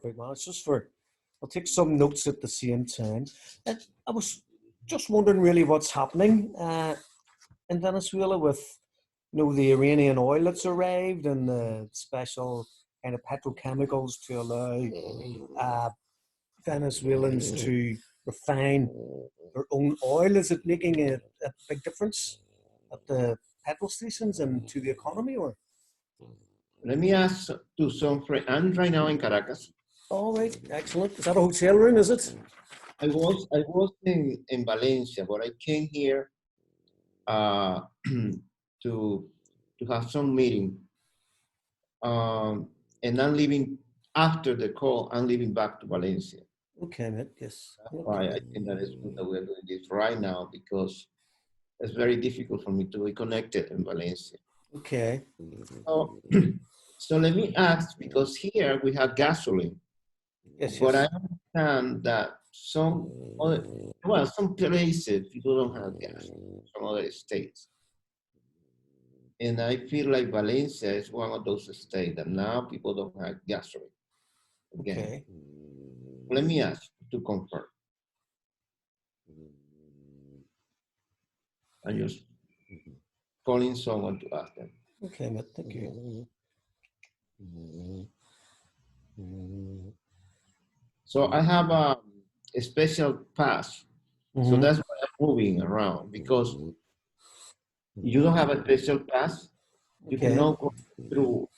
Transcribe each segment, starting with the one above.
quick, man. It's just for, I'll take some notes at the same time. I was just wondering really what's happening in Venezuela with, the Iranian oil that's arrived and the special kind of petrochemicals to allow uh, Venezuelans to refine their own oil. Is it making a big difference at the petrol stations and to the economy, or? Let me ask to some friends. I'm right now in Caracas. All right, excellent. Is that a hotel room, is it? I was in Valencia, but I came here to have some meeting. And I'm leaving after the call. I'm leaving back to Valencia. Okay, mate. Yes. That's why I think that it's good that we're doing this right now, because it's very difficult for me to be connected in Valencia. Okay. So, so let me ask, because here we have gasoline, Yes, but I yes. understand that some places people don't have gas, some other states. And I feel like Valencia is one of those states that now people don't have gasoline. Again, Okay. let me ask to confirm. I'm just calling someone to ask them. Okay, mate. Thank you. So I have a special pass. So that's why I'm moving around, because you don't have a special pass, you Okay. cannot go through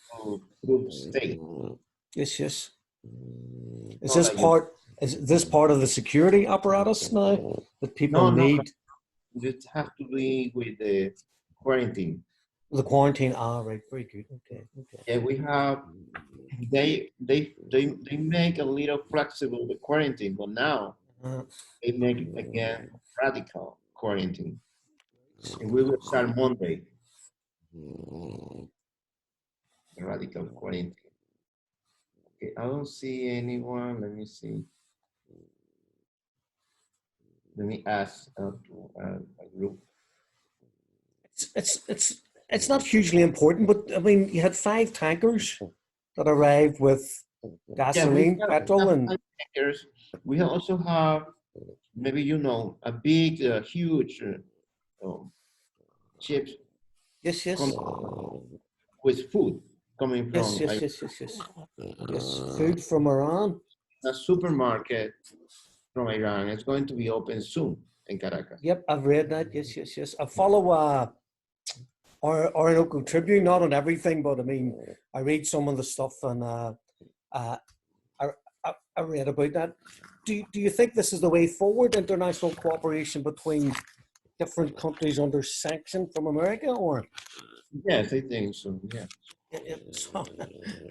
the state. Yes, yes. Not like Is this part of the security apparatus now that people no, need? you have to be with the quarantine. The quarantine. Ah, right. Very good. Okay. Okay. Yeah, we have. They make a little flexible the quarantine, but now they make it again radical quarantine, and we will start Monday. Radical quarantine. Okay, I don't see anyone. Let me see. Let me ask to a group. It's not hugely important, but I mean, you had 5 tankers that arrived with Yeah, we gasoline, petrol, have and 5 tankers. We also have, maybe a big, huge ships yes, yes, coming with food coming yes, from yes, yes, yes, yes, yes. Food from Iran. a supermarket from Iran. It's going to be open soon in Caracas. Yep, I've read that. Yes, yes, yes. I follow our local Tribune, not on everything, but I mean, I read some of the stuff, and I, I read about that. Do you think this is the way forward? International cooperation between different countries under sanction from America, or? Yes, I think so. Yeah.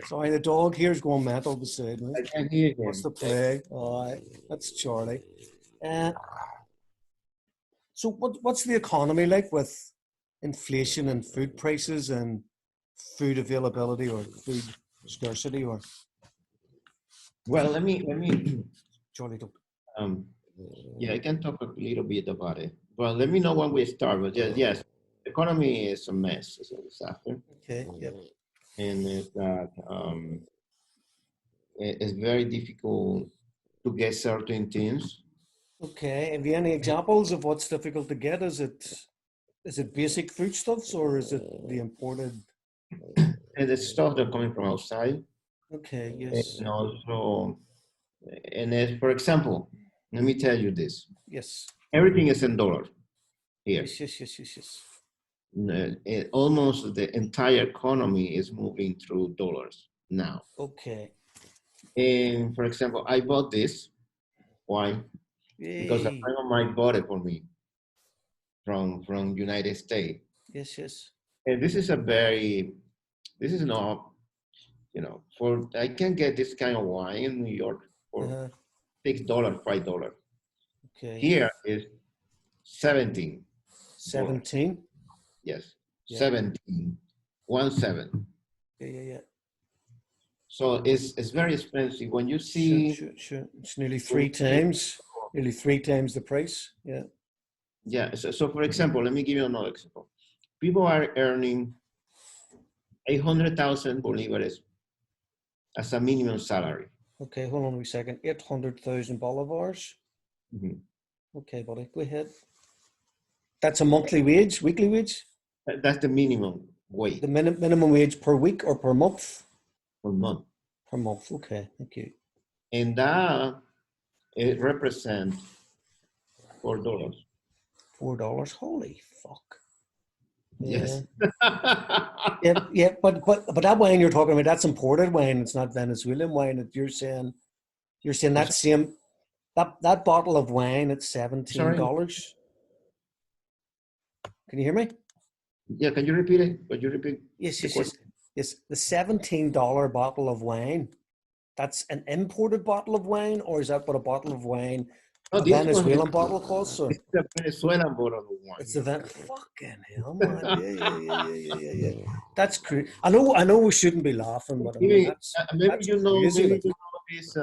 Sorry, the dog here's going mental beside me. I can hear What's him. the play? Oh, that's Charlie. So what's the economy like with inflation and food prices and food availability or food scarcity, or? Well, let me Charlie, don't. yeah, I can talk a little bit about it. Well, let me know when we start. But yes, the economy is a mess. It's a disaster. Okay. Yep. And it's that it's very difficult to get certain things. Okay. Have you any examples of what's difficult to get? Is it basic foodstuffs, or is it the imported? And the stuff that coming from outside. Okay. Yes. And also, and as, for example, let me tell you this. Yes. Everything is in dollars here. Yes. Yes. Yes. Yes. Yes. Almost the entire economy is moving through dollars now. Okay. And for example, I bought this. Why? Yay. Because a friend of mine bought it for me from United States. Yes. Yes. And this is not, for I can get this kind of wine in New York for $6, $5. Okay. Here is 17. 17. Yes, Yeah. 17. 17. Yeah. So it's very expensive. When you see, sure. It's nearly three times the price. Yeah. Yeah. So for example, let me give you another example. People are earning 800,000 bolivares as a minimum salary. Okay, hold on a second. 800,000 bolivars. Mhm. Okay, buddy, go ahead. That's a monthly wage, weekly wage? That's the minimum wage The minimum wage per week or per month? per month. Per month, okay, thank you. And that it represents $4. $4. Holy fuck. Yeah. Yes. Yeah, yeah, but that wine you're talking about, that's imported wine. It's not Venezuelan wine. You're saying I'm that same that bottle of wine at sorry. $17. Can you hear me? Yeah, can you repeat it? Could you repeat Yes, the yes, yes. question? Yes, the $17 bottle of wine. That's an imported bottle of wine, or is that what a bottle of wine, Oh, a this one Venezuelan bottle costs? Or is the Venezuelan bottle of it's wine. the fucking hell, man. Yeah, yeah, yeah, yeah, yeah, yeah, yeah. That's crazy. I know we shouldn't be laughing, but I mean Maybe, that's maybe that's you know, crazy. maybe Like, you know this.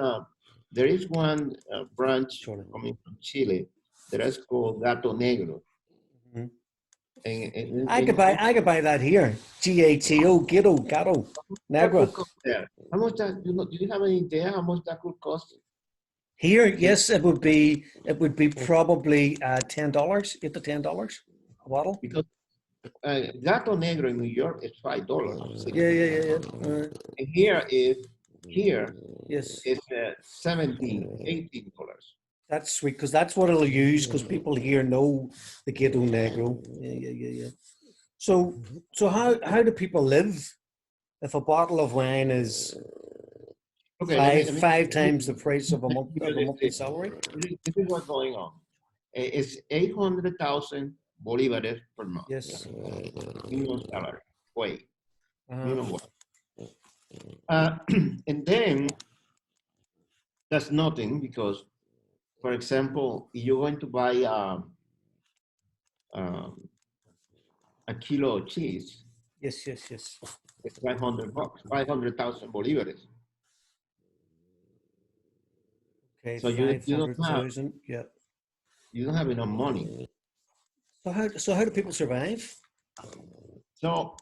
There is one branch surely. coming from Chile that is called Gato Negro. Mhm. And I could buy that here. GATO, Gato, that Negra. could cost there. How much that, do you have any idea how much that could cost? Here, In, yes, it would be probably $10, $8 to $10 a bottle. because Gato Negro in New York is $5 or Yeah, 6. yeah, yeah, yeah. And here Yes, is 17, $18. that's sweet because that's what it'll use because people here know the Gato Negro. Yeah, yeah, yeah, yeah. So how do people live if a bottle of wine is Okay, five let five me times the price of a give month you of a monthly salary? this is what's going on. It's 800,000 bolivares per month. Yes. Minimum salary. Wait, Uh, minimum wage. And then that's nothing because, for example, if you're going to buy um, a kilo of cheese, yes, yes, yes. it's $500, 500,000 bolivares. Okay, So five you don't hundred have thousand. Yeah. enough money. So how do people survive? So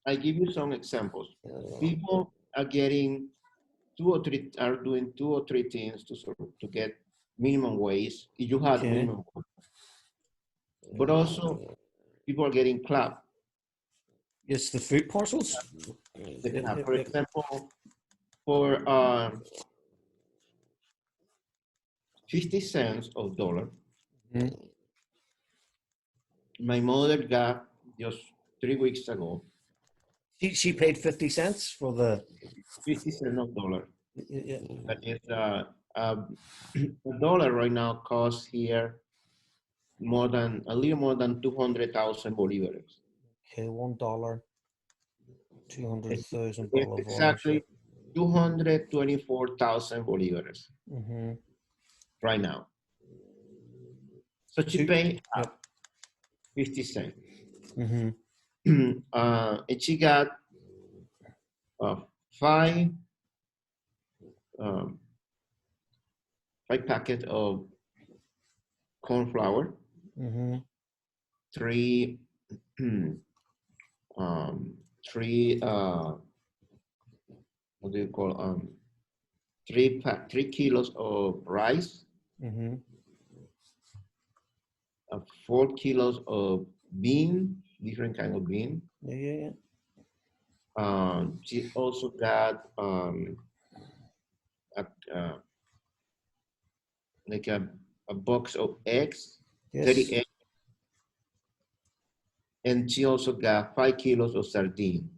I give you some examples. People are getting doing 2 or 3 things to get minimum wage if you have Okay. minimum wage. But also people are getting club. Yes, the food parcels. The Yep, club. yep, For yep. example, for 50 cents of dollar, Mhm. my mother got just 3 weeks ago She paid 50 cents for the. 50 cents of dollar. Yeah. That is a dollar right now costs here a little more than 200,000 bolivares. Okay, $1, two hundred It's, thousand it's bolivars. Yep. exactly 224,000 bolivares Mm-hmm. right now. So she Two. paid Yep. 50 cents. Mm-hmm. And she got uh, five, um, 5 packets of corn flour, Mm-hmm. three, um, three, what do you call, 3 kilos of rice, Mm-hmm. 4 kilos of bean, different kind of bean. Yeah, yeah, yeah. She also got a, like a box of eggs, 30 Yes. eggs, and she also got 5 kilos of sardine.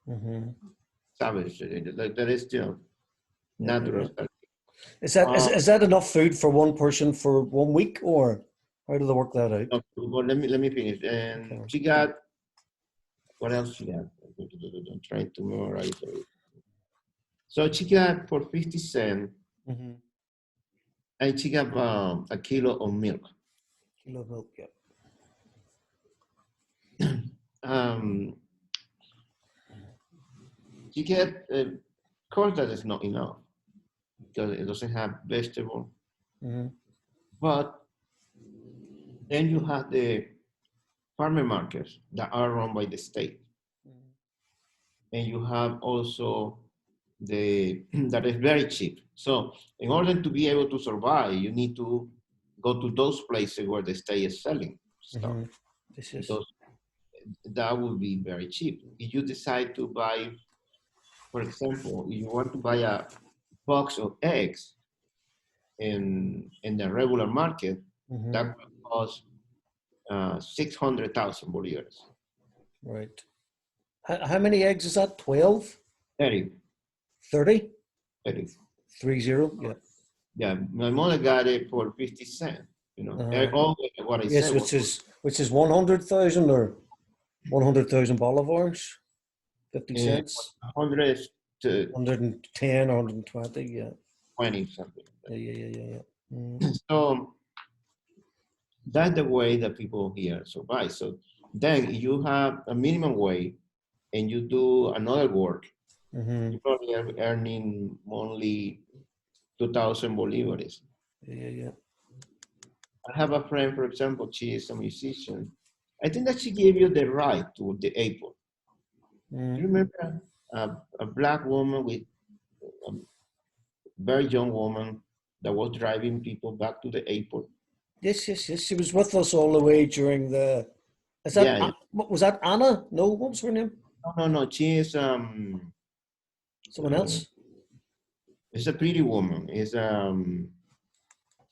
Mm-hmm. Savage, like that is Yeah, yeah, natural yeah. sardine. Is that is, Uh, is that enough food for one person for 1 week, or how do they work that out? okay, well, let me finish. And Okay. she got what else she got? I'm trying to memorize it. So she got for 50 cents, Mm-hmm. and she got a kilo of milk. Kilo of milk. Yeah. Um, she get, of course, that is not enough because it doesn't have vegetable. Mm-hmm. But then you have the farmer markets that are run by the state, and you have also that is very cheap. So in order to be able to survive, you need to go to those places where the state is selling stuff. This is. Those, that would be very cheap. If you decide to buy, for example, if you want to buy a box of eggs in the regular market, that will cost 600,000 bolivars. Right. How many eggs is that? 12? 30. 30? 30. 30, yeah. Yeah, my mother got it for 50 cents. You know, all what I Yes, said which is 100,000 or 100,000 bolivars, 50 cents. 100 to 110 or 120, yeah. 20 something. Yeah. So that's the way that people here survive. So then you have a minimum wage and you do another work, you probably are earning only 2,000 bolivares. Yeah. I have a friend, for example, she is a musician. I think that she gave you the ride to the airport. Do you remember a black woman with a very young woman that was driving people back to the airport? Yes. She was with us all the way during the. Is that Yeah. what was that? Anna? No, what was her name? No. She is Someone else? it's a pretty woman. It's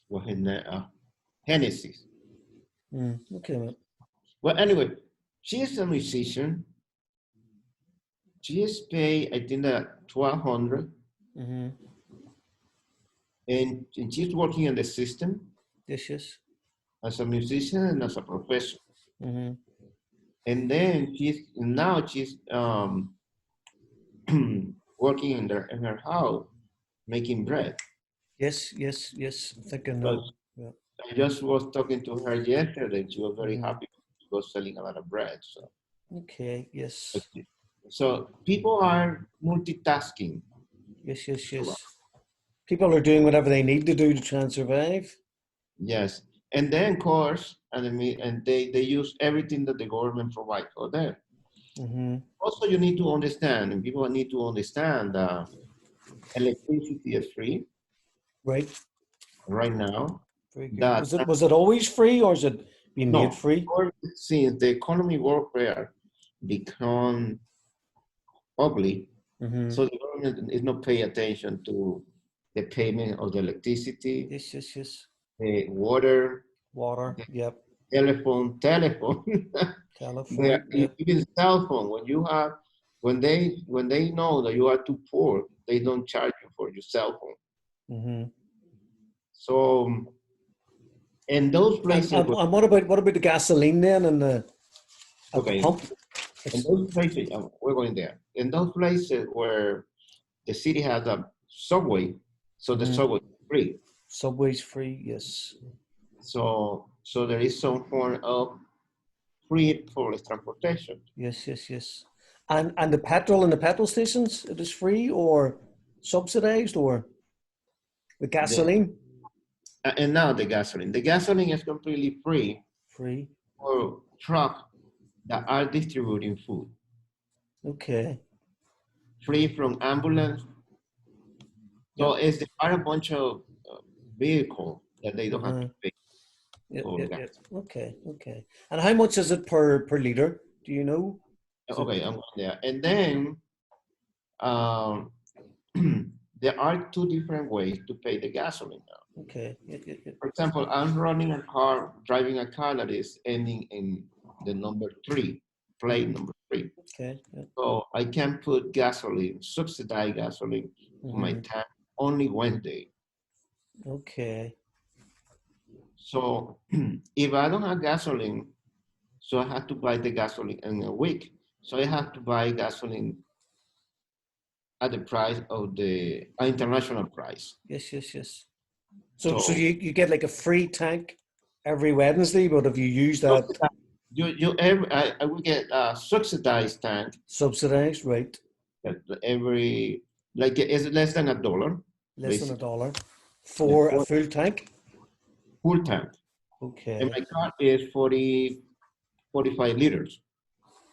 what her name? Hennessy. Okay, man. Well, anyway, she is a musician. She is paid, I think, that 1,200, and she's working in the system Yes. as a musician and as a professor. Mm-hmm. And then she's working in her house making bread. Yes. I think I know. Because Yeah. I just was talking to her yesterday. She was very happy she was selling a lot of bread. So Okay. Yes. so people are multitasking. Yes. People are doing whatever they need to do to try and survive. Yes, and then of course, and they use everything that the government provides for them. Also, you need to understand, and people need to understand that electricity is free Right. right now. Very good. That Was it always free or is it being made no, free? since the economy warfare become ugly, so the government is not paying attention to the payment of the electricity, Yes. the water, Water. the Yep. telephone, Telephone. Yep. even cell phone. When they know that you are too poor, they don't charge you for your cell phone. So in those places, And what about the gasoline then and the at the okay, pump? in those places, we're going there. In those places where the city has a subway, so the subway is free. Subway's free. Yes. So there is some form of free public transportation. Yes. And the petrol in the petrol stations, it is free or subsidized or the The, gasoline? and now the gasoline. The gasoline is completely free Free. for trucks that are distributing food. Okay. Free from ambulance. So Yep. there are a bunch of vehicles that they don't have to pay for gas. Yep. Okay. And how much is it per liter? Do you know? Okay, I'm going there. And then um, there are two different ways to pay the gasoline now. Okay. For example, I'm running a car, driving a car that is ending in the number 3, plate number 3. Okay. So I can put gasoline, subsidized gasoline, on my tank only Wednesday. Okay. So if I don't have gasoline, so I have to buy the gasoline in a week. So I have to buy gasoline at the price of the international price. Yes. So you get like a free tank every Wednesday, but if you use that I will get a subsidized tank subsidized, right? every, like it's less than $1, Less than basically. $1 for a full tank. Full tank. Okay. And my car is 45 liters.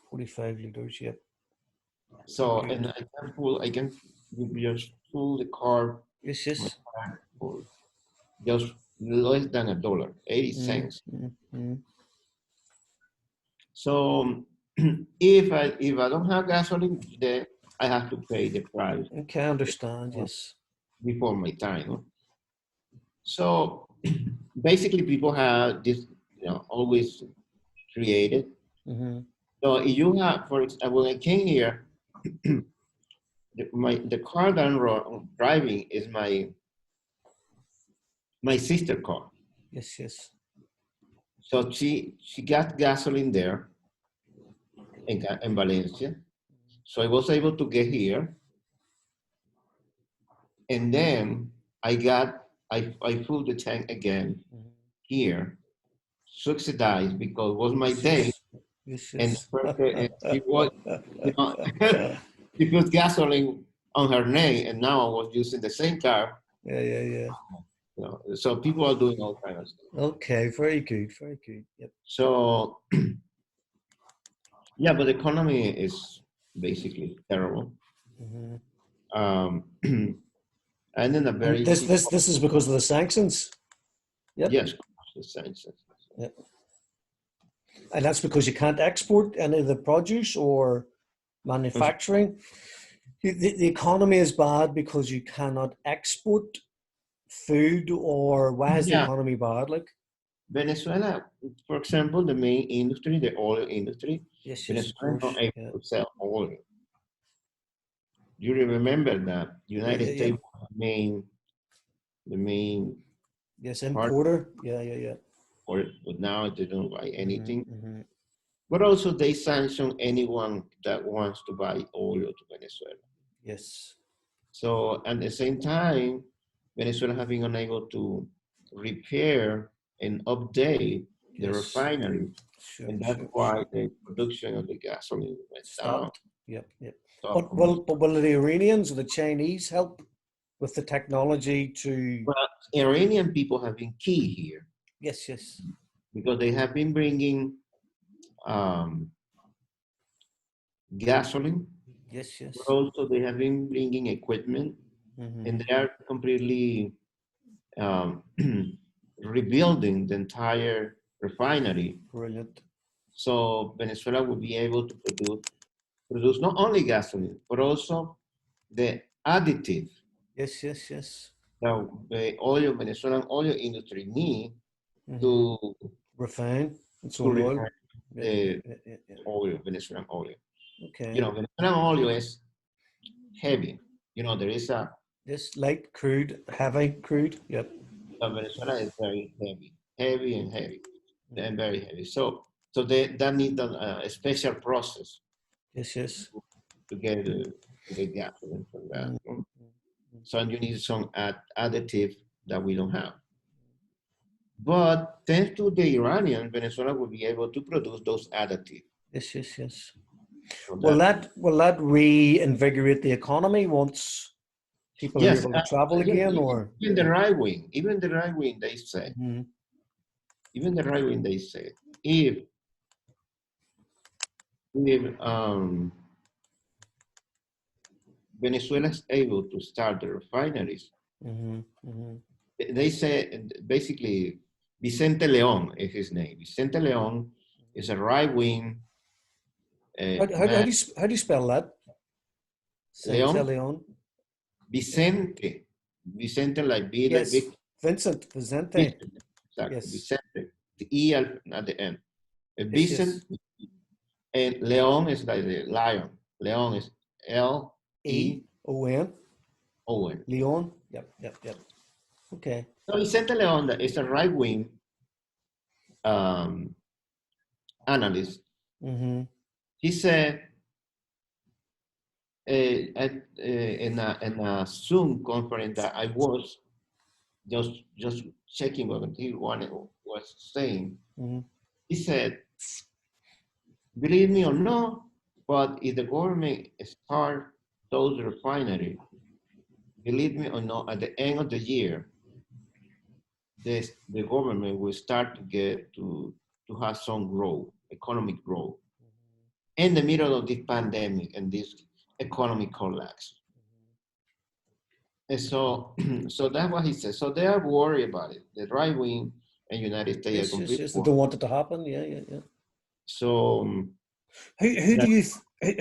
45 liters, yep. So, and I can you just fill the car Yes, my yes. car for just less than $1, 80 Mm, cents. mm, mm. So if I don't have gasoline, then I have to pay the price Okay, I understand. Yes. before my time. No? So basically, people have this, always created. Mm-hmm. So if you have, for example, when I came here, the car that I'm driving is my sister car. Yes, yes. So she got gasoline there in Valencia. So I was able to get here, and then I filled the tank again Mm-hmm. here, subsidized because it was my Yes, day, yes. Yes, and yes. and she was, you know, she put gasoline on her name, and now I was using the same car. Yeah, yeah, yeah. So people are doing all kinds of stuff. Okay, very good, very good. Yep. So yeah, but the economy is basically terrible. Mm-hmm. Um, and in a And very this is because of the sanctions. Yep. yes, the sanctions. Yep. And that's because you can't export any of the produce or manufacturing. The economy is bad because you cannot export food, or why is the Yeah, economy bad? Like, Venezuela, for example, the main industry, the oil industry, yes, yes, of Venezuela is course. not able Yeah, to sell oil. You remember that yeah, United yeah, yeah. States was the main Yes, part importer. Yeah, yeah, yeah. for it, but now they don't buy Mm-hmm, anything. mm-hmm. But also they sanction anyone that wants to buy oil to Venezuela. Yes. So at the same time, Venezuela have been unable to repair and update the Yes. refineries, Sure, and that's sure, why sure. the production of the gasoline went down. Stopped. Yep, yep. Stopped But will the Iranians or the Chinese help with the technology to? But Iranian people have been key here Yes, yes, because they have been bringing um, gasoline, yes, but yes. also they have been bringing equipment, Mm-hmm. and they are completely um, rebuilding the entire refinery. Brilliant. So Venezuela will be able to produce not only gasoline, but also the additive Yes, yes, yes. that the oil, Venezuelan oil industry need Mm-hmm. to, Refine its to own oil. refine Yeah, yeah, the yeah, yeah, yeah. oil, Venezuelan oil. Okay. Venezuelan oil is heavy. There is This light crude, heavy crude. Yep. Venezuela is very heavy and heavy, and Mm-hmm. very heavy. So that need a special process Yes, yes. to get gasoline from that. Mm-hmm. So you need some additive that we don't have. But thanks to the Iranian, Venezuela will be able to produce those additives. Yes, yes, yes. So Will that that reinvigorate the economy once people are yes, able to travel yes, again? Or even the right wing, they say, mm-hmm. if if Venezuela is able to start the refineries, Mm-hmm. Mm-hmm. they say basically Vicente Leon is his name. Vicente Leon is a right wing man. How do you spell that? Saint Leon Leon. Vicente like be like Yes, Victor. Vincent Vicente. Vicente, exactly. Yes, Vicente, the E at the end. yes, yes. Vicente and Leon is like the lion. Leon is E O N. Leon. Leon. Yep, yep, yep. Okay. So Vicente Leon is a right wing um, analyst. Mm-hmm. He said in a Zoom conference that I was just checking what he was saying. Mm-hmm. He said, believe me or not, but if the government start those refineries, believe me or not, at the end of the year, the government will start to get to have some growth, economic growth, in the middle of this pandemic and this economic collapse. And so, so that's what he says. So they are worried about it. The right wing and United States are Yes, yes, completely yes. They worried. don't want it to happen. Yeah, yeah, yeah. So Who do that, you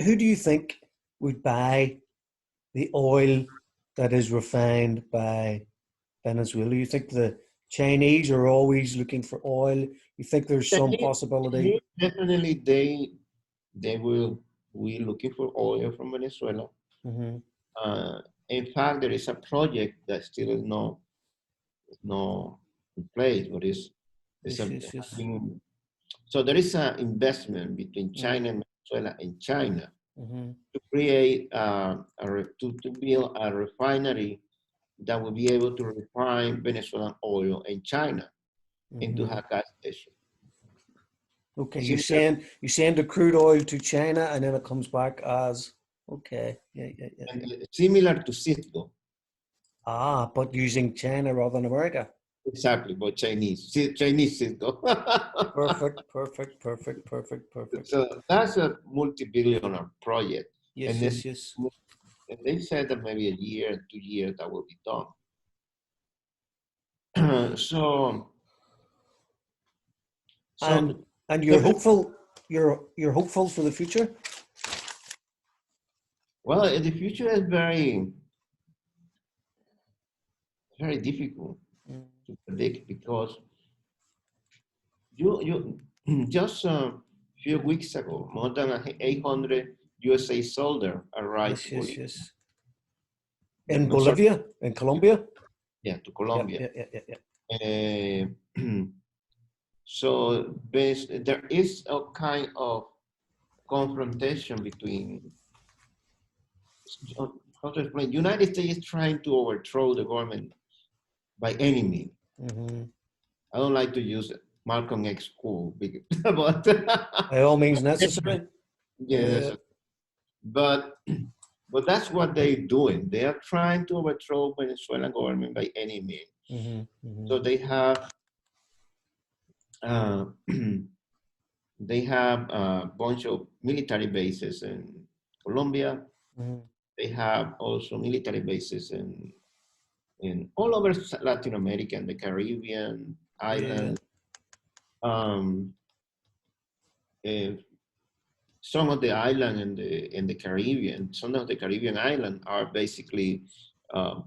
who do you think would buy the oil that is refined by Venezuela? You think the Chinese are always looking for oil? You think there's some possibility? definitely they will looking for oil from Venezuela. Hmm. Uh, in fact, there is a project that still is no in place, but it's Yes, a yes, yes. so there is an investment between Mm-hmm. China and Venezuela and China Mm-hmm. to create to build a refinery that will be able to refine Venezuelan oil in China into Mm-hmm. a gas station. Okay, Similar, you send the crude oil to China and then it comes back as okay, yeah, yeah, yeah. similar to Cisco, Ah, but using China rather than America. exactly, but Chinese Cisco. Perfect, perfect, perfect, perfect, perfect. So that's a multi-billionaire project, Yes, and then yes, yes. and they said that maybe a year, 2 years that will be done. so And so and you're definitely, hopeful. You're hopeful for the future. well, the future is very difficult to predict because you just a few weeks ago, more than 800 USA soldiers arrived Yes, to yes, Bolivia. yes. In I'm sorry, Bolivia, in Colombia. yeah, to Yep, Colombia. yeah, yeah, yeah, yeah. Uh, so there is a kind of confrontation between how to explain. United States is trying to overthrow the government by any means. Mm-hmm. I don't like to use Malcolm X quote, but By all means necessary. yeah, Yeah. but but that's what they're doing. They are trying to overthrow Venezuelan government by any means. Mm-hmm. Mm-hmm. So uh, they have a bunch of military bases in Colombia. Mm-hmm. They have also military bases in all over Latin America and the Caribbean Yeah, yeah. islands. Um, eh, some of the island in the Caribbean, some of the Caribbean islands are basically uh,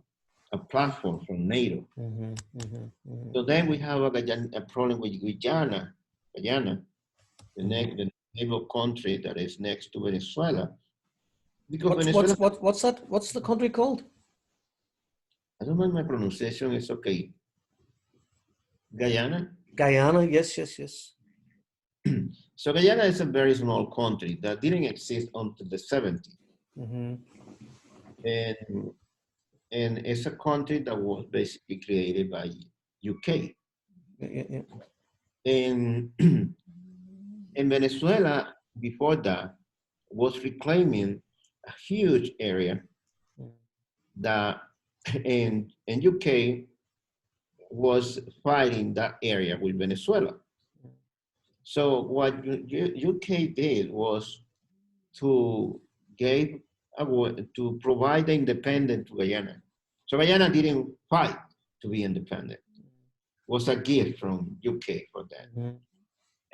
a platform from NATO. Mm-hmm. Mm-hmm. Mm-hmm. So then we have a problem with Guyana, Mm-hmm. the neighbor country that is next to Venezuela. Because What's Venezuela, what's what what's that? What's the country called? I don't know my pronunciation, it's okay. Guyana. Guyana. Yes, yes, yes. So Guyana is a very small country that didn't exist until the 70s. Mm-hmm. And, and it's a country that was basically created by UK. Yeah, yeah, yeah. And in Venezuela, before that, was reclaiming a huge area that in UK was fighting that area with Venezuela. So what UK did was to give to provide the independence to Guyana. So Guyana didn't fight to be independent. It was a gift from UK for that. Mm-hmm.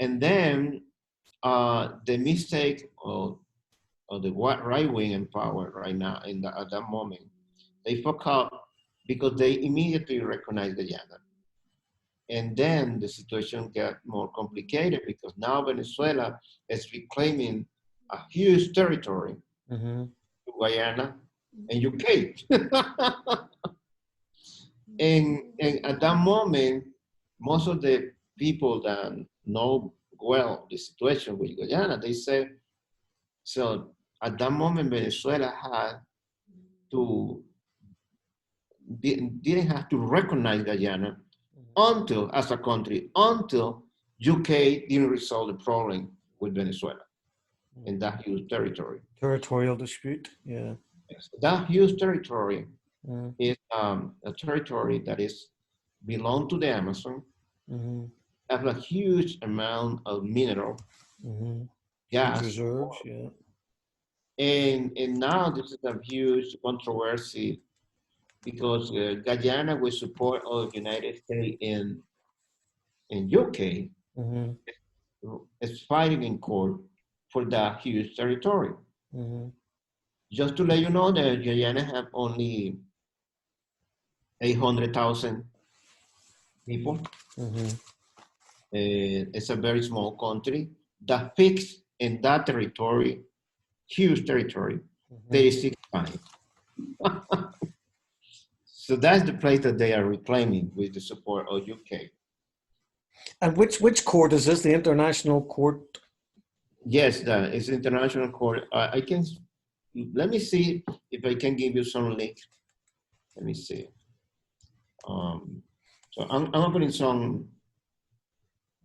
And then the mistake of the right wing in power right now at that moment, they fuck up because they immediately recognized Guyana. And then the situation got more complicated because now Venezuela is reclaiming a huge territory Mm-hmm. to Guyana and UK. And at that moment, most of the people that know well the situation with Guyana, they say, so at that moment, Venezuela had to, didn't have to recognize Guyana until, as a country, until UK didn't resolve the problem with Venezuela in that huge territory. Territorial dispute. Yeah. That huge territory Mm-hmm. is a territory that is belong to the Amazon, Mm-hmm. have a huge amount of mineral, Mm-hmm. Huge gas, reserves. Yeah. and now this is a huge controversy because Guyana with support of United States and UK Mm-hmm. is fighting in court for that huge territory. Mm-hmm. Just to let you know that Guyana have only 800,000 people. Mm-hmm. It's a very small country that fixed in that territory, huge territory, Mm-hmm. 36 times. So that's the place that they are reclaiming with the support of UK. And which court is this? The International Court? Yes, it's international court. I can, let me see if I can give you some link. Let me see. So I'm opening some,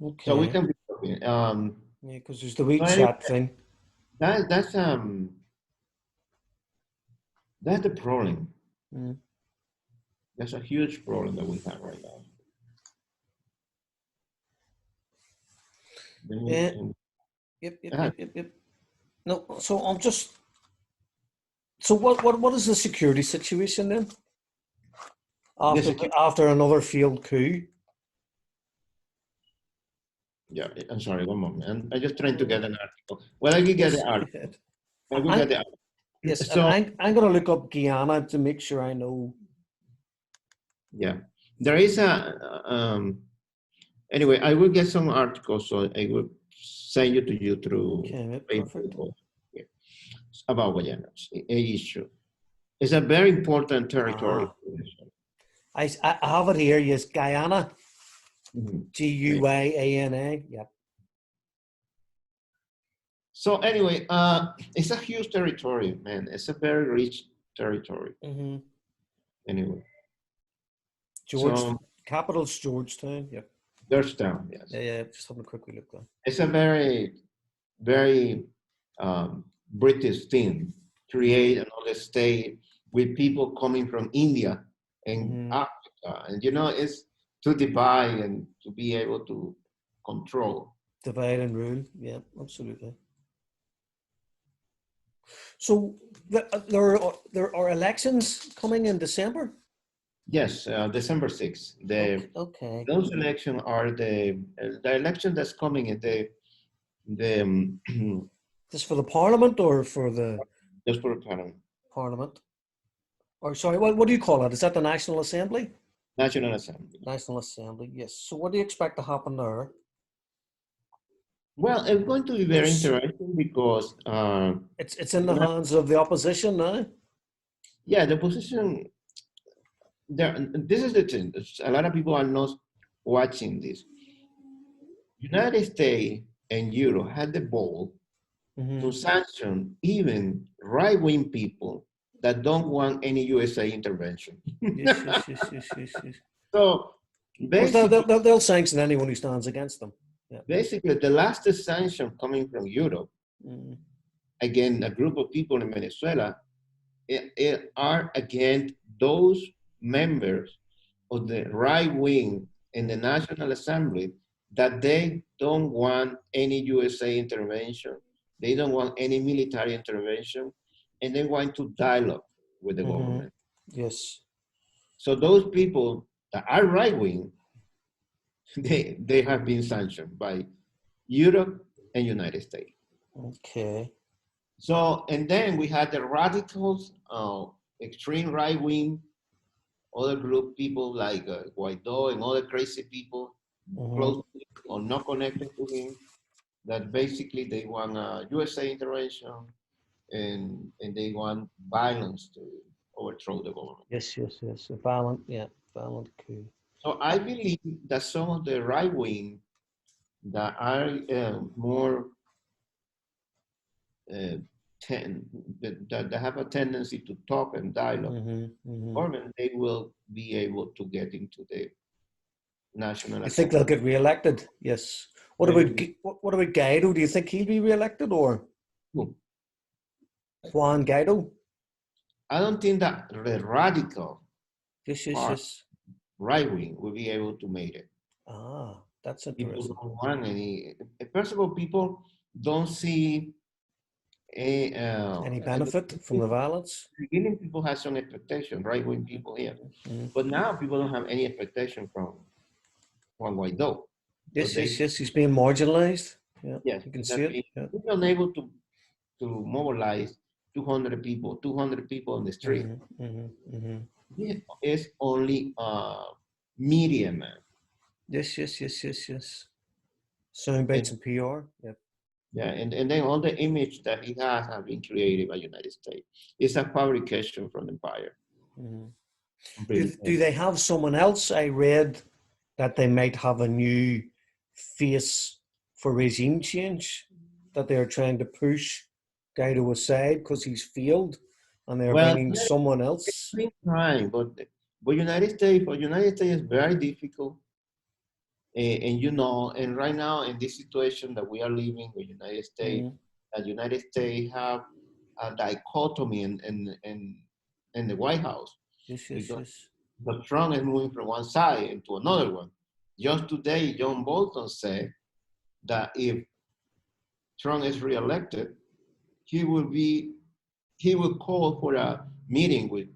Okay. so we can be talking. Yeah, because there's the wee Anyway, chat thing. that's the problem. Mm. That's a huge problem that we have right now. Yeah. Yep. No, so I'm just. So what is the security situation then? After another failed coup. Yeah, I'm sorry, one moment. I'm just trying to get an article. Well, I can get the article. I will get the article. Yes, So, and I'm going to look up Guyana to make sure I know. yeah, there is anyway, I will get some articles, so I will send you to you through Perfect. Facebook, yeah, about Guyana, a issue. It's a very important territory. I have it here, yes, Guyana. Mm-hmm. Guyana, yeah. So anyway, it's a huge territory, man. It's a very rich territory. Mm-hmm. Anyway. Capital's Georgetown, yeah. Georgetown, yes. Yeah, just having a quick look there. It's a very, very British thing, create another state with people coming from India and Africa. And it's to divide and to be able to control. Divide and rule, yeah, absolutely. So there are elections coming in December? Yes, December 6th. Okay. Those elections are the election that's coming in the Just for the parliament or for the just for the parliament. Parliament? Or sorry, what do you call it? Is that the National Assembly? National Assembly. National Assembly, yes. So what do you expect to happen there? Well, it's going to be very interesting because it's in the hands of the opposition now. Yeah, the opposition. This is the thing. A lot of people are not watching this. United States and Europe had the ball to sanction even right-wing people that don't want any USA intervention. Yes. So basically, they'll sanction anyone who stands against them. Yeah. Basically, the last sanction coming from Europe, again, a group of people in Venezuela, are against those members of the right wing in the National Assembly that they don't want any USA intervention, they don't want any military intervention, and they want to dialogue with the government. Yes. So those people that are right wing, they have been sanctioned by Europe and United States. Okay. So, and then we had the radicals, extreme right wing, other group people like Guaido and other crazy people close to him or not connected to him, that basically they want a USA intervention and they want violence to overthrow the government. Yes. A violent coup. So I believe that some of the right wing that are more that have a tendency to talk and dialogue, government, they will be able to get into the national. You think they'll get reelected? Yes. What about Guaido? Do you think he'll be reelected or Juan Guaido? I don't think that the radical yes. right wing will be able to make it. That's interesting. People don't want any. First of all, people don't see Any at benefit from the violence? the beginning, people had some expectation, right-wing people here. But now people don't have any expectation from Juan Guaido. So Yes, yes, yes. He's being marginalized. Yeah, yes, you can see that it. Yeah. we're unable to mobilize 200 people on the street. This is only media, man. Yes, yes, yes, yes, yes. Sound And bites and PR. Yeah. yeah, and then all the image that he has have been created by United States. It's a fabrication from the empire. Do they have someone else? I read that they might have a new face for regime change that they're trying to push Guaido aside because he's failed, and they're Well, bringing someone else. been trying, but United States is very difficult, and you know, and right now in this situation that we are living with United States, that United States have a dichotomy in the White House Yes, yes, because yes. the Trump is moving from one side into another one. Just today, John Bolton said that if Trump is reelected, he will be he will call for a meeting with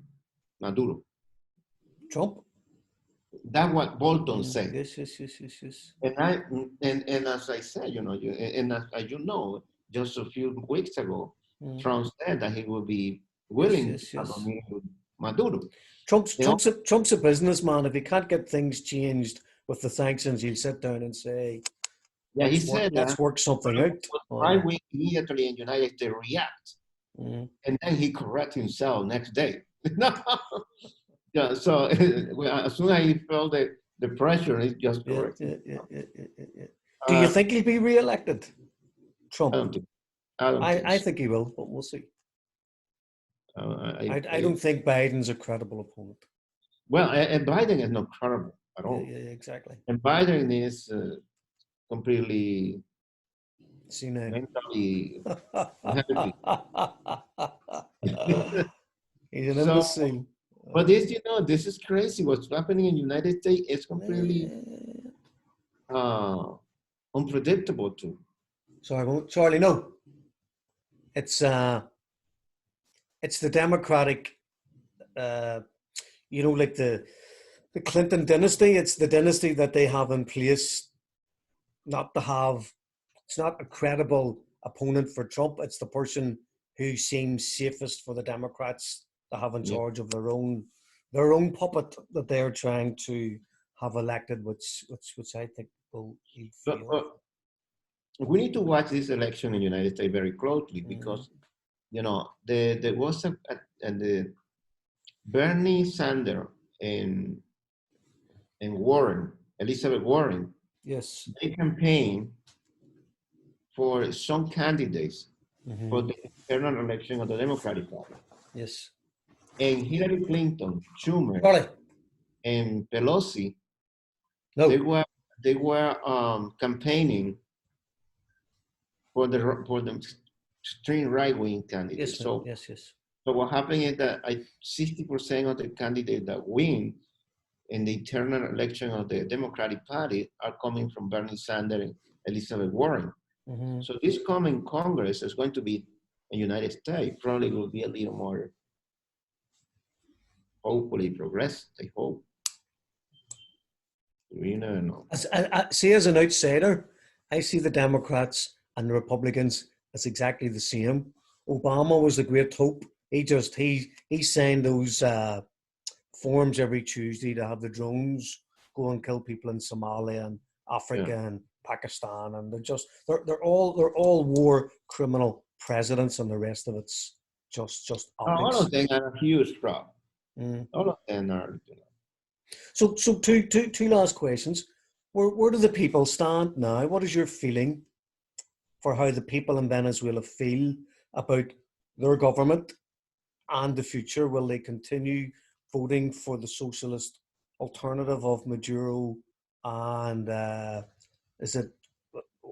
Maduro. Trump. That's what Bolton said. Yes, yes, yes, yes, yes. And as I said, and as you know, just a few weeks ago, Trump said that he will be willing to have a meeting with Maduro. Trump's a businessman. If he can't get things changed with the sanctions, he'll sit down and say, yeah, he said let's work something out. Right wing immediately in the United States react, and then he correct himself next day. Yeah, so as soon as he felt the pressure, he just corrected. Do you think he'll be re-elected, Trump? I think he will, but we'll see. I don't think Biden's a credible opponent. Well, and Biden is not credible at all. Yeah, exactly. And Biden is completely mentally healthy. He's an imbecile. But this is crazy. What's happening in the United States is completely unpredictable too. Sorry, Charlie. No, it's the Democratic, like the Clinton dynasty. It's the dynasty that they have in place, not to have. It's not a credible opponent for Trump. It's the person who seems safest for the Democrats to have in charge of their own puppet that they're trying to have elected, which I think will fail. We need to watch this election in the United States very closely because there was the Bernie Sanders and Elizabeth Warren. Yes, they campaign for some candidates for the internal election of the Democratic Party. Yes. And Hillary Clinton, Schumer, and Pelosi, they were campaigning for the extreme right-wing candidates. Yes. So what happened is that 60% of the candidates that win in the internal election of the Democratic Party are coming from Bernie Sanders and Elizabeth Warren. So this coming Congress is going to be in the United States, probably will be a little more, hopefully, progressive, I hope. You never know. I see, as an outsider, I see the Democrats and the Republicans as exactly the same. Obama was the great hope. He signed those forms every Tuesday to have the drones go and kill people in Somalia and Africa and Pakistan, and they're all war criminal presidents, and the rest of it's just optics. All of them are a huge problem. All of them are. So two last questions. Where do the people stand now? What is your feeling for how the people in Venezuela feel about their government and the future? Will they continue voting for the socialist alternative of Maduro? And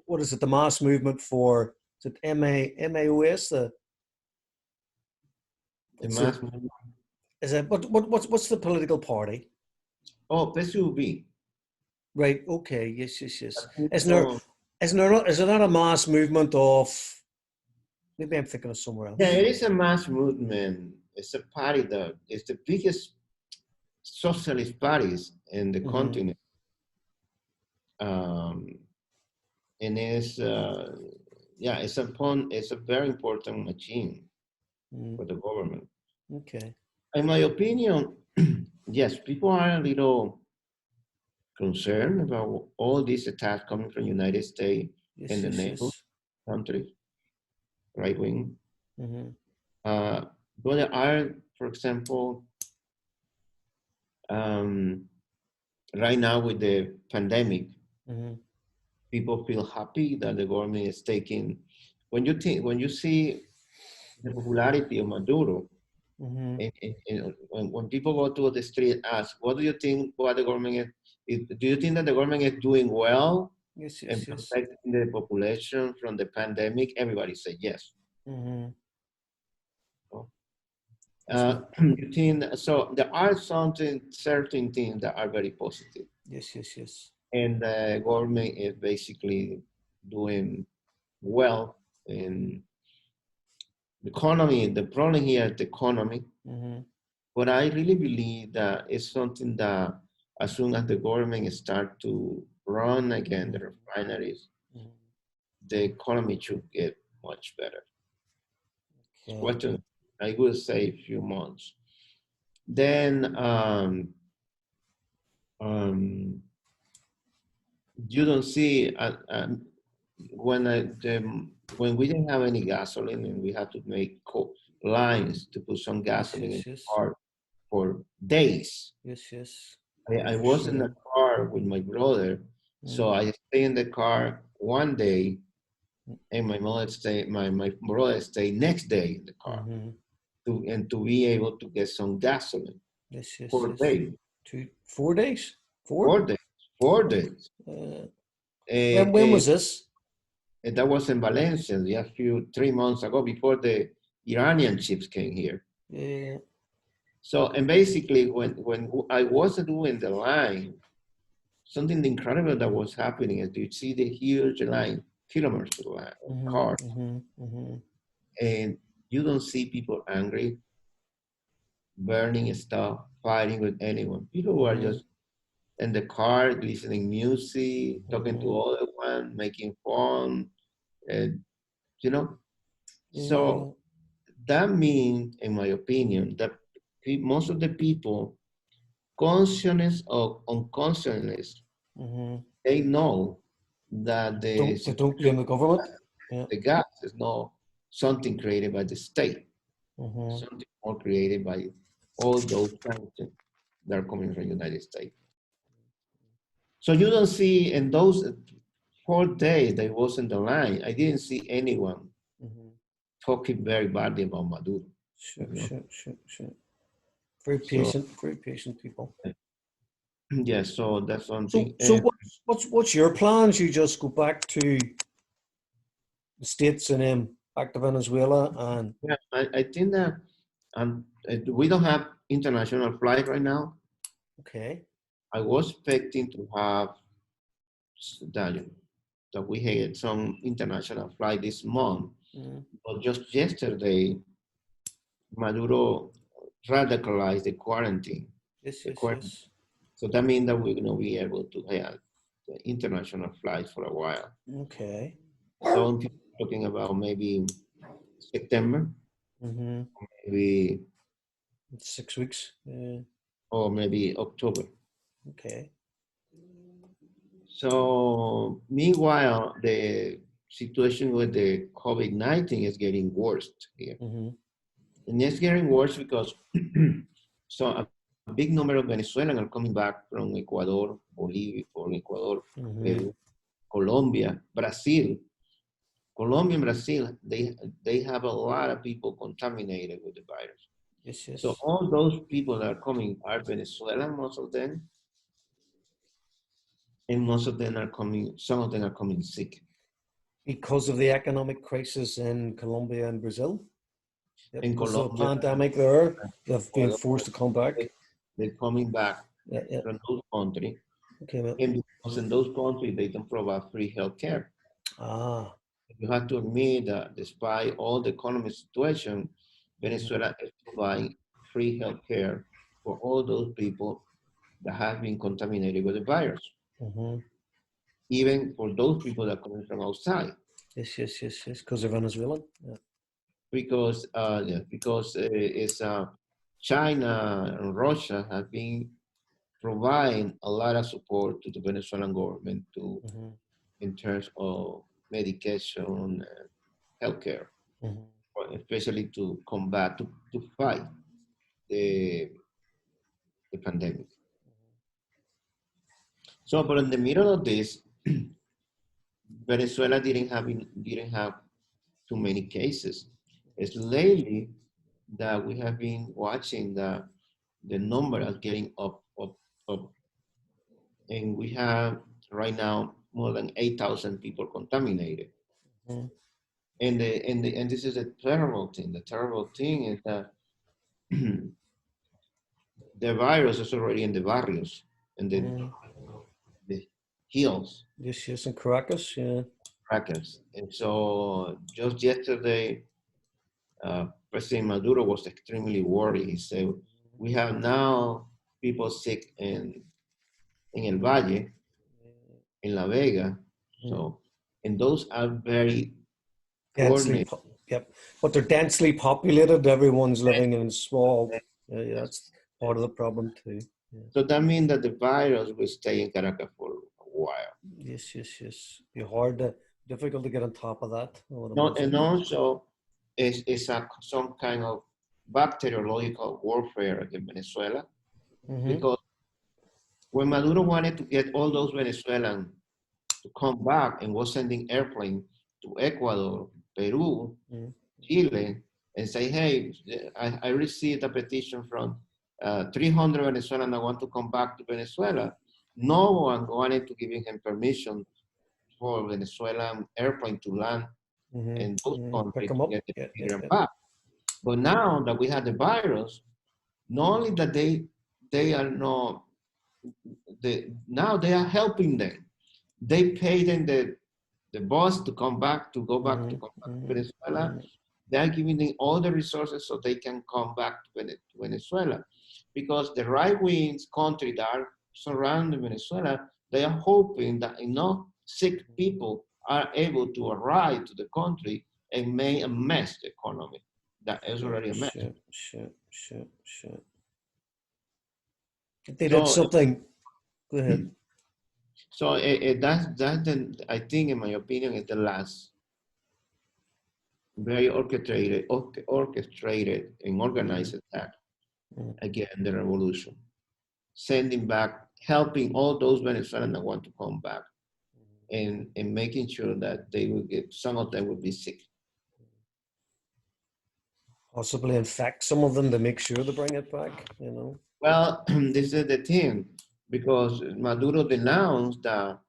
what is it? The mass movement for, is it MAOS? The mass movement. Is it what's the political party? Oh, PSUV. Right. Okay. Yes. Isn't there not a mass movement of Maybe I'm thinking of somewhere Yeah, else. it is a mass movement. It's a party that it's the biggest socialist parties in the continent. Um, and it's yeah, it's a very important machine for the government. Okay. In my opinion, yes, people are a little concerned about all these attacks coming from United States and Yes, the yes, neighbor yes. countries, right wing. Mm-hmm. Uh, but there are, for example, um, right now with the pandemic, Mm-hmm. people feel happy that the government is taking. When you see the popularity of Maduro, Mm-hmm. and when people go to the street, ask, "What do you think? What the government is? Do you think that the government is doing well Yes, and yes, yes. protecting the population from the pandemic?" Everybody said yes. Mm-hmm. Yes, You think so? There are certain things that are very positive, yes, yes, yes. and the government is basically doing well in the economy. The problem here is the economy, Mm-hmm. but I really believe that it's something that as soon as the government start to run again the refineries, Mm-hmm. the economy should get much better. It's Okay. question, I would say, a few months. Then um, you don't see when when we didn't have any gasoline and we had to make lines to put some Yes, gasoline in yes, the yes. car for days. Yes, yes. I For was in the sure. ar with my brother, so Mm-hmm. I stayed in the car one day, and my brother stayed next day in the car Mm-hmm. to be able to get some gasoline Yes, yes, for yes. days, 4 days? Four? 4 days, 4 days. Uh, Eh, when was this? And that was in Valencia a few 3 months ago before the Iranian ships came here. Yeah. So, and basically, when I was doing the line, something incredible that was happening is you see the huge line, kilometers line of Mm-hmm. cars, Mm-hmm. Mm-hmm. and you don't see people angry, burning stuff, fighting with anyone. People who are Mm-hmm. just in the car, listening music, talking Mm-hmm. to other one, making fun, and you know. Yeah. So that means, in my opinion, that most of the people, conscious or unconscious, Mm-hmm. they know that the They don't situation, blame the government. Yeah. the gas is not something created by the state, Mm-hmm. something more created by all those sanctions that are coming from the United States. So you don't see in those 4 days that was in the line, I didn't see anyone Mm-hmm. talking very badly about Maduro. Sure, You know? sure, sure, sure. Very So patient, very patient people. yeah, so that's So, something. so what's your plans? You just go back to the States and then back to Venezuela and Yeah, I think that we don't have international flight right now. okay. I was expecting to have that, that we had some international flight this month, Mm-hmm. but just yesterday, Maduro radicalized the quarantine. Yes, The yes, quarantine. yes. So that means that we're going to be able to have the international flights for a while. Okay. So I'm talking about maybe September, Mm-hmm. maybe 6 weeks. or maybe October. Okay. So meanwhile, the situation with the COVID-19 is getting worse here. Mm-hmm. And it's getting worse because so a big number of Venezuelans are coming back from Ecuador, Bolivia, from Ecuador, Mm-hmm. Peru, Colombia, Brazil. Colombia and Brazil, they have a lot of people contaminated with the virus. Yes, So yes. all those people that are coming are Venezuelan, most of them, and most of them are coming, some of them are coming sick. Because of the economic crisis in Colombia and Brazil. Yeah, In because of the Colombia, pandemic there, they've been Ecuador, forced to come back. they're coming back Yeah, yeah. from those countries, Okay, man. and because in those countries they don't provide free health care. Ah. you have to admit that despite all the economic situation, Venezuela is providing free health care for all those people that have been contaminated with the virus, even for those people that are coming from outside. Yes, yes, yes, yes, because of Venezuela. Yeah. Because it's China and Russia have been providing a lot of support to the Venezuelan government to in terms of medication and healthcare, especially to combat to fight the the pandemic. So, but in the middle of this, Venezuela didn't have too many cases. It's lately that we have been watching the number is getting up, and we have right now more than 8,000 people contaminated. And this is a terrible thing. The terrible thing is that the virus is already in the barrios and the hills, Yes, yes, in Caracas, yeah. crackers. And so just yesterday, President Maduro was extremely worried. He said, we have now people sick in El Valle, in La Vega. So, and those are very Densely, coordinated. yep. But they're densely populated. Everyone's living in small. Yeah, that's part of the problem too. Yeah. So that means that the virus will stay in Caracas for a while. Yes, yes, yes. Be difficult to get on top of that. No, and also, it's some kind of bacteriological warfare against Venezuela, because when Maduro wanted to get all those Venezuelans to come back and was sending airplanes to Ecuador, Peru, Chile, and say, hey, I received a petition from 300 Venezuelans that want to come back to Venezuela. No one wanted to give him permission for Venezuelan airplane to land in those countries to get the immigrant back. But now that we have the virus, not only that they are not, now they are helping them. They pay them the bus to come back, to Venezuela. They are giving them all the resources so they can come back to Venezuela. Because the right-wing countries that are surrounding Venezuela, they are hoping that enough sick people are able to arrive to the country and make a mess the economy. That is already a mess. Sure. They did something. Go ahead. So that's I think, in my opinion, is the last very orchestrated and organized attack against the revolution, sending back, helping all those Venezuelans that want to come back, and making sure that they will get, some of them will be sick. Possibly infect some of them to make sure to bring it back, you know. Well, this is the thing, because Maduro denounced that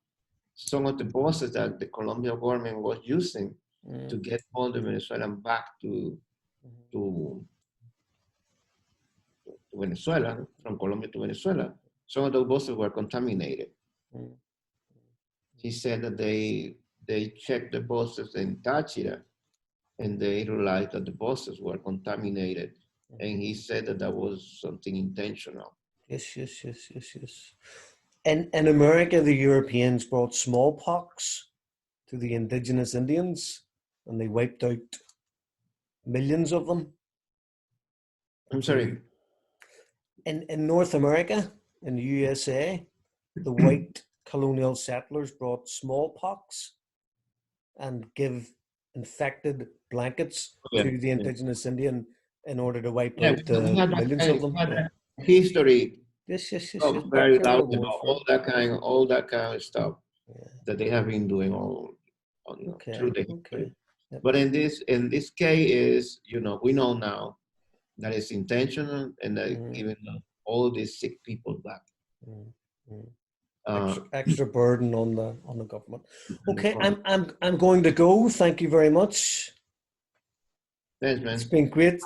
some of the buses that the Colombian government was using to get all the Venezuelans back to Venezuela, from Colombia to Venezuela, some of those buses were contaminated. He said that they checked the buses in Táchira, and they realized that the buses were contaminated. And he said that that was something intentional. Yes. And in America, the Europeans brought smallpox to the indigenous Indians, and they wiped out millions of them. I'm sorry. In North America, in the USA, the white colonial settlers brought smallpox and give infected blankets to the indigenous Indian in order to wipe out millions of them. History. Yes. Very loud about all that kind of stuff that they have been doing through the history. Yep. But in this case is, we know now that it's intentional and that giving all these sick people back. Extra burden on the government. Okay, I'm going to go. Thank you very much. Thanks, man. It's been great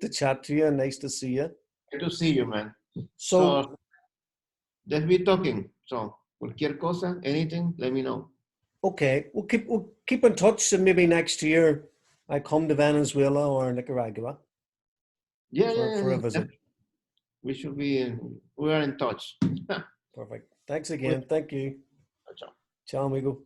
to chat to you and nice to see you. Good to see you, man. So let's be talking. So cualquier cosa, anything, let me know. Okay, we'll keep in touch, and maybe next year I come to Venezuela or Nicaragua Yeah, for yeah, for a yeah. visit. We should be in. We are in touch. Perfect. Thanks Well, again. Thank you. ciao. Ciao, amigo.